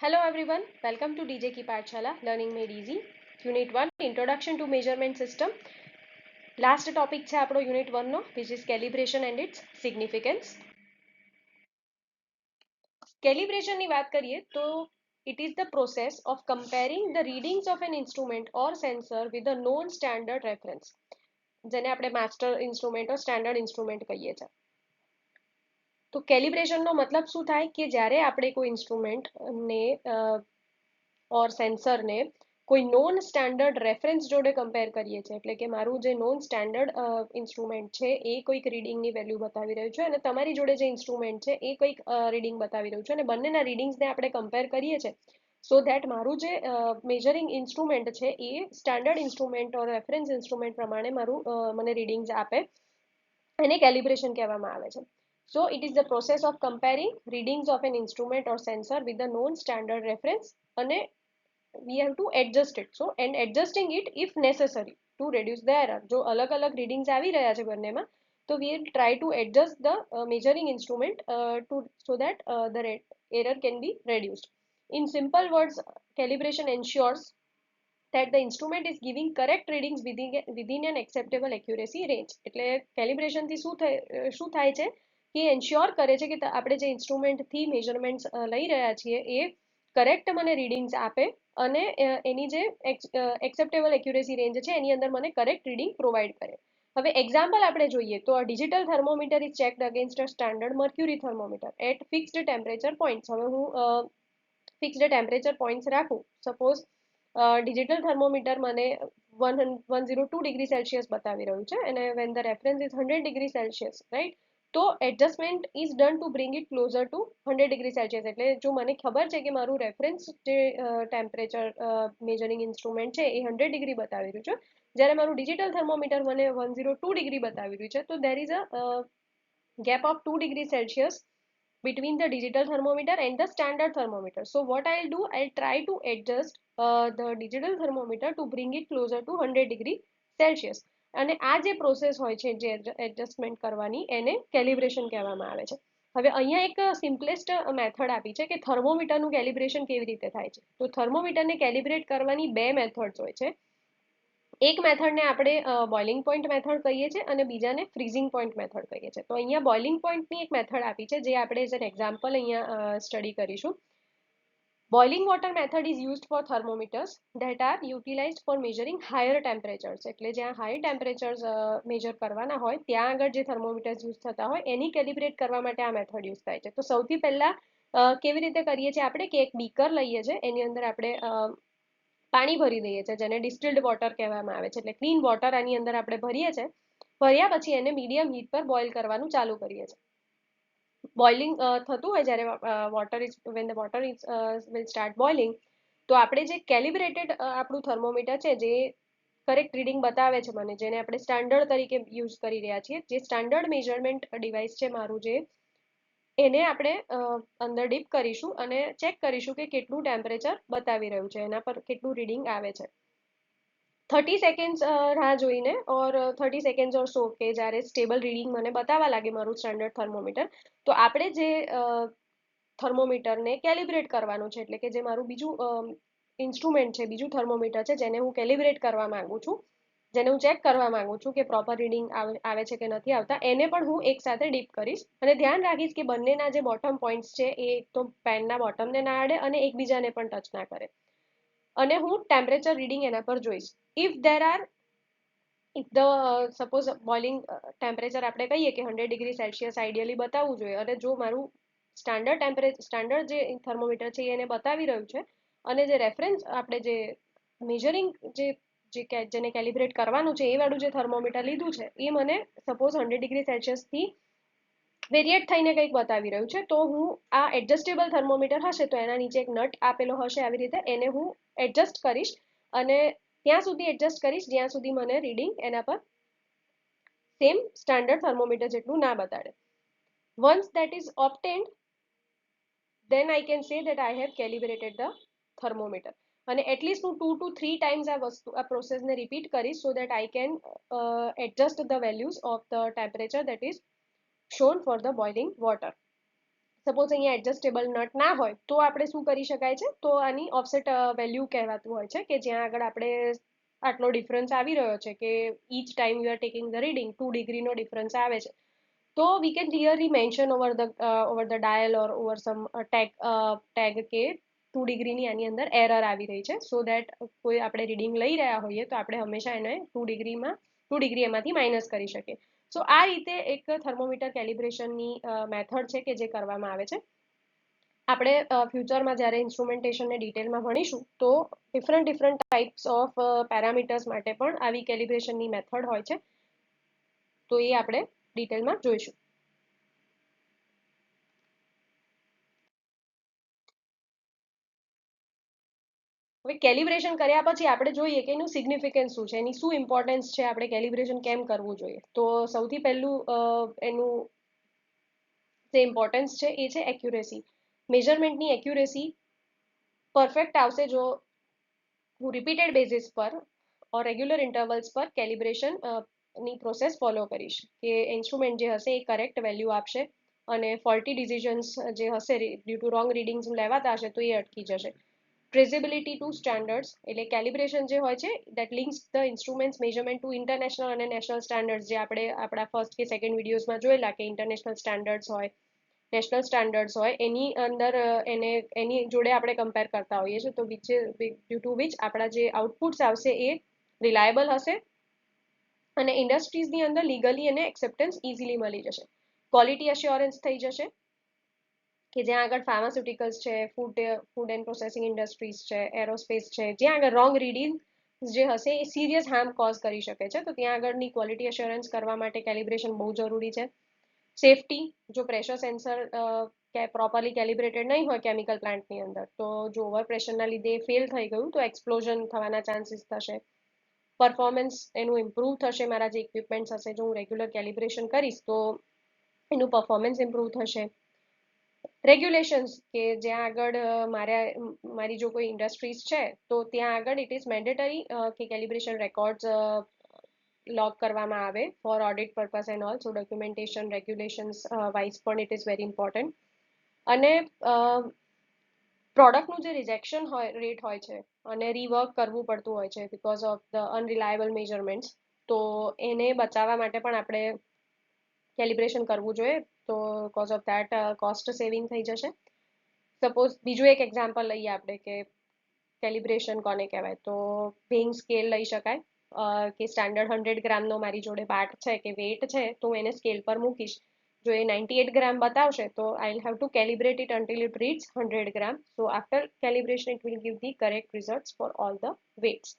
Hello everyone, welcome to DJ Ki Pathshala Learning Made Easy. Unit 1 Introduction to Measurement System. Last topic છે આપણો Unit 1 no, which is calibration and its significance. Calibration ની વાત કરીએ તો it is the process of comparing the readings of an instrument or sensor with a known standard reference. જેને આપણે master instrument or standard instrument કહીએ છીએ. તો કેલિબ્રેશનનો મતલબ શું થાય કે જ્યારે આપણે કોઈ ઇન્સ્ટ્રુમેન્ટ ને ઓર સેન્સરને કોઈ નોન સ્ટાન્ડર્ડ રેફરન્સ જોડે કમ્પેર કરીએ છીએ, એટલે કે મારું જે નોન સ્ટાન્ડર્ડ ઇન્સ્ટ્રુમેન્ટ છે એ કોઈક રીડિંગની વેલ્યુ બતાવી રહ્યું છે અને તમારી જોડે જે ઇન્સ્ટ્રુમેન્ટ છે એ કોઈક રીડિંગ બતાવી રહ્યું છે અને બંનેના રીડિંગ્સને આપણે કમ્પેર કરીએ છીએ સો ધેટ મારું જે મેજરિંગ ઇન્સ્ટ્રુમેન્ટ છે એ સ્ટાન્ડર્ડ ઇન્સ્ટ્રુમેન્ટ ઓર રેફરન્સ ઇન્સ્ટ્રુમેન્ટ પ્રમાણે મને રીડિંગ્સ આપે, એને કેલિબ્રેશન કહેવામાં આવે છે. So it is the process of comparing readings of an instrument or sensor with the known standard reference and we have to adjust it. So and adjusting it if necessary to reduce the error. જો અલગ અલગ readings આવી રહ્યા છે બંનેમાં તો we will try to adjust the measuring instrument so that the error can be reduced. In simple words, calibration ensures that the instrument is giving correct readings within an acceptable accuracy range. એટલે calibration થી શું થાય છે કે ensure કરે છે કે આપણે જે ઇન્સ્ટ્રુમેન્ટથી મેઝરમેન્ટ્સ લઈ રહ્યા છીએ એ કરેક્ટ મને રીડિંગ્સ આપે અને એની જે એક્સેપ્ટેબલ એક્યુરેસી રેન્જ છે એની અંદર મને કરેક્ટ રીડિંગ પ્રોવાઈડ કરે. હવે એક્ઝામ્પલ આપણે જોઈએ તો a digital thermometer is checked against a standard mercury thermometer at fixed temperature points. હવે હું ફિક્સ્ડ ટેમ્પરેચર પોઈન્ટ્સ રાખું, સપોઝ ડિજિટલ થર્મોમીટર મને 102 ડિગ્રી સેલ્સિયસ બતાવી રહ્યું છે અને when the reference is 100 degree celsius, right? તો adjustment is done to bring it closure two 100 degree Celsius. એટલે જો મને ખબર છે કે મારું રેફરન્સ જે ટેમ્પરેચર મેજરિંગ ઇન્સ્ટ્રુમેન્ટ છે એ 100 ડિગ્રી બતાવી રહ્યું છે, જ્યારે મારું ડિજિટલ થર્મોમીટર મને 102 ડિગ્રી બતાવી રહ્યું છે, તો there is a gap of 2 degree celsius between the digital thermometer and the standard thermometer. So what I'll do, I'll try to adjust the digital thermometer to bring it closer to 100 degree celsius. અને આ જે process હોય છે જે adjustment કરવાની એને calibration કહેવામાં આવે છે. હવે અહીંયા એક સિમ્પલેસ્ટ મેથડ આપી છે કે થર્મોમીટરનું કેલિબ્રેશન કેવી રીતે થાય છે. તો થર્મોમીટરને કેલિબ્રેટ કરવાની બે મેથડ્સ હોય છે. એક મેથડને આપણે બોઇલિંગ પોઈન્ટ મેથડ કહીએ છીએ અને બીજાને ફ્રીઝિંગ પોઈન્ટ મેથડ કહીએ છીએ. તો અહીંયા બોઇલિંગ પોઈન્ટની એક મેથડ આપી છે જે આપણે એઝ એન એક્ઝામ્પલ અહીંયા સ્ટડી કરીશું. Boiling water method is used for thermometers that are utilized for measuring higher temperatures. એટલે જ્યાં હાઈ ટેમ્પરેચર્સ મેજર કરવાના હોય ત્યાં આગળ જે થર્મોમીટર્સ યુઝ થતા હોય એની કેલિબ્રેટ કરવા માટે આ મેથડ યુઝ થાય છે. તો સૌથી પહેલા કેવી રીતે કરીએ છીએ આપણે કે એક બીકર લઈએ છીએ, એની અંદર આપણે પાણી ભરી દઈએ છીએ જેને ડિસ્ટિલ્ડ વોટર કહેવામાં આવે છે, એટલે ક્લીન વોટર આની અંદર આપણે ભરીએ છીએ. ભર્યા પછી એને મીડિયમ હીટ પર બોઇલ કરવાનું ચાલુ કરીએ છીએ. બોઇલિંગ થતું હોય જ્યારે when the water is will start boiling, તો આપણે જે કેલિબ્રેટેડ આપણું થર્મોમીટર છે જે કરેક્ટ રીડિંગ બતાવે છે મને, જેને આપણે સ્ટાન્ડર્ડ તરીકે યુઝ કરી રહ્યા છીએ, જે સ્ટાન્ડર્ડ મેઝરમેન્ટ ડિવાઇસ છે મારું જે, એને આપણે અંદર ડીપ કરીશું અને ચેક કરીશું કે કેટલું ટેમ્પરેચર બતાવી રહ્યું છે, એના પર કેટલું રીડિંગ આવે છે. 30 સેકન્ડ્સ રાહ જોઈને ઓર 30 સેકન્ડ્સ ઓર સો કે જ્યારે સ્ટેબલ રીડિંગ મને બતાવવા લાગે મારું સ્ટાન્ડર્ડ થર્મોમીટર, તો આપણે જે થર્મોમીટરને કેલિબ્રેટ કરવાનું છે, એટલે કે જે મારું બીજું ઇન્સ્ટ્રુમેન્ટ છે, બીજું થર્મોમીટર છે જેને હું કેલિબ્રેટ કરવા માંગુ છું, જેને હું ચેક કરવા માંગુ છું કે પ્રોપર રીડિંગ આવે છે કે નથી આવતા, એને પણ હું એક સાથે ડીપ કરીશ અને ધ્યાન રાખીશ કે બંનેના જે બોટમ પોઈન્ટ્સ છે એ એક તો પેનના બોટમને ના અડે અને એકબીજાને પણ ટચ ના કરે, અને હું ટેમ્પરેચર રીડિંગ એના પર જોઈશ. ઇફ સપોઝ બોઇલિંગ ટેમ્પરેચર આપણે કહીએ કે 100 ડિગ્રી સેલ્સિયસ આઈડિયલી બતાવવું જોઈએ, અને જો મારું સ્ટાન્ડર્ડ જે થર્મોમીટર છે એને બતાવી રહ્યું છે અને જે રેફરન્સ આપણે જે મેજરિંગ જેને કેલિબ્રેટ કરવાનું છે એ વાળું જે થર્મોમીટર લીધું છે એ મને સપોઝ 100 ડિગ્રી સેલ્સિયસથી વેરિએટ થઈને કંઈક બતાવી રહ્યું છે, તો હું આ એડજસ્ટેબલ થર્મોમીટર હશે તો એના નીચે એક નટ આપેલો હશે, આવી રીતે એને હું એડજસ્ટ કરીશ અને ત્યાં સુધી એડજસ્ટ કરીશ જ્યાં સુધી મને રીડિંગ એના પર સેમ સ્ટાન્ડર્ડ થર્મોમીટર જેટલું ના બતાડે. Once that is obtained, then I can say that I have calibrated the thermometer. અને એટલીસ્ટ હું 2 to 3 ટાઈમ્સ આ પ્રોસેસને રિપીટ કરીશ so that I can adjust the values of the temperature that is shown for the boiling water. Suppose અહીંયા adjustable nut ના હોય તો આપણે શું કરી શકાય છે, તો આની ઓફસેટ વેલ્યુ કહેવાતું હોય છે, કે જ્યાં આગળ આપણે આટલો ડિફરન્સ આવી રહ્યો છે કે each time you are taking the reading 2 ડિગ્રીનો ડિફરન્સ આવે છે, તો we can clearly mention over the dial or over some tag કે 2 ડિગ્રીની આની અંદર એરર આવી રહી છે, સો દેટ કોઈ આપણે રીડિંગ લઈ રહ્યા હોઈએ તો આપણે હંમેશા એને 2 ડિગ્રી એમાંથી માઇનસ કરી શકીએ. સો આ રીતે એક થર્મોમીટર કેલિબ્રેશનની મેથડ છે કે જે કરવામાં આવે છે. આપણે ફ્યુચરમાં જ્યારે ઇન્સ્ટ્રુમેન્ટેશનને ડિટેલમાં ભણીશું તો ડિફરન્ટ ટાઈપ્સ ઓફ પેરામીટર્સ માટે પણ આવી કેલિબ્રેશનની મેથડ હોય છે, તો એ આપણે ડિટેલમાં જોઈશું. હવે કેલિબ્રેશન કર્યા પછી આપણે જોઈએ કે એનું સિગ્નિફિકન્સ શું છે, એની શું ઇમ્પોર્ટન્સ છે, આપણે કેલિબ્રેશન કેમ કરવું જોઈએ. તો સૌથી પહેલું એનું જે ઇમ્પોર્ટન્સ છે એ છે એક્યુરેસી. મેઝરમેન્ટની એક્યુરેસી પરફેક્ટ આવશે જો હું રિપીટેડ બેઝિસ પર ઓર રેગ્યુલર ઇન્ટરવલ્સ પર કેલિબ્રેશન ની પ્રોસેસ ફોલો કરીશ, કે ઇન્સ્ટ્રુમેન્ટ જે હશે એ કરેક્ટ વેલ્યુ આપશે અને ફોલ્ટી ડિસિઝન્સ જે હશે ડ્યુ ટુ રોંગ રીડિંગ્સ લેવાતા હશે તો એ અટકી જશે. ટ્રેઝેબિલિટી ટુ સ્ટાન્ડર્ડ્સ, એટલે કેલિબ્રેશન જે હોય છે that links the instruments measurement to international અને નેશનલ સ્ટાન્ડર્ડ્સ, જે આપણે આપણા ફર્સ્ટ કે સેકન્ડ વિડીયોઝમાં જોયેલા કે ઇન્ટરનેશનલ સ્ટાન્ડર્ડ્સ હોય, નેશનલ સ્ટાન્ડર્ડ્સ હોય, એની અંદર એની જોડે આપણે કમ્પેર કરતા હોઈએ છીએ, તો ડ્યુ ટુ વિચ આપણા જે આઉટપુટ્સ આવશે એ રિલાયબલ હશે અને ઇન્ડસ્ટ્રીઝની અંદર લીગલી અને એક્સેપ્ટન્સ ઇઝીલી મળી જશે. ક્વોલિટી અશ્યોરન્સ થઈ જશે, કે જ્યાં આગળ ફાર્માસ્યુટિકલ્સ છે, ફૂડ એન્ડ પ્રોસેસિંગ ઇન્ડસ્ટ્રીઝ છે, એરોસ્પેસ છે, જ્યાં આગળ રોંગ રીડિંગ જે હશે એ સિરિયસ હાર્મ કોઝ કરી શકે છે, તો ત્યાં આગળની ક્વોલિટી અશ્યોરન્સ કરવા માટે કેલિબ્રેશન બહુ જરૂરી છે. સેફટી, જો પ્રેશર સેન્સર પ્રોપરલી કેલિબ્રેટેડ નહીં હોય કેમિકલ પ્લાન્ટની અંદર, તો જો ઓવર પ્રેશરના લીધે ફેલ થઈ ગયું તો એક્સપ્લોઝન થવાના ચાન્સીસ થશે. પરફોર્મન્સ એનું ઇમ્પ્રૂવ થશે, મારા જે ઇક્વિપમેન્ટ્સ હશે જો હું રેગ્યુલર કેલિબ્રેશન કરીશ તો એનું પરફોર્મન્સ ઇમ્પ્રૂવ થશે. રેગ્યુલેશન્સ, કે જ્યાં આગળ મારી જો કોઈ ઇન્ડસ્ટ્રીઝ છે તો ત્યાં આગળ ઇટ ઇઝ મેન્ડેટરી કે કેલિબ્રેશન રેકોર્ડ્સ લોગ કરવામાં આવે for audit purpose and all, so documentation regulations wise પણ ઇટ ઇઝ વેરી ઇમ્પોર્ટન્ટ. અને પ્રોડક્ટનું જે રિજેક્શન રેટ હોય છે અને રીવર્ક કરવું પડતું હોય છે બિકોઝ ઓફ ધ અનરિલાયબલ મેઝરમેન્ટ્સ, તો એને બચાવવા માટે પણ આપણે કેલિબ્રેશન કરવું જોઈએ, તો cause of that cost saving થઈ જશે. સપોઝ બીજું એક એક્ઝામ્પલ લઈએ આપણે કે કેલિબ્રેશન કોને કહેવાય, તો વેઇંગ સ્કેલ લઈ શકાય, કે સ્ટાન્ડર્ડ 100 ગ્રામનો મારી જોડે પાર્ટ છે કે વેટ છે, તો હું એને સ્કેલ પર મૂકીશ, જો એ 98 ગ્રામ બતાવશે તો I will have to calibrate it until it reads 100 gram. So after calibration it will give the correct results for all the weights,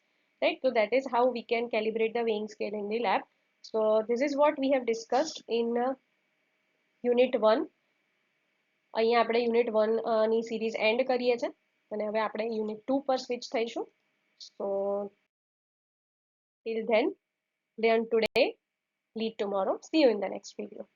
right? So that is how we can calibrate the weighing scale in the lab. So this is what we have discussed in unit 1. અહીંયા આપણે unit 1 ની series and કરીએ છીએ અને હવે આપણે unit 2 પર switch થઈશું. So till then, learn today, lead tomorrow. See you in the next video.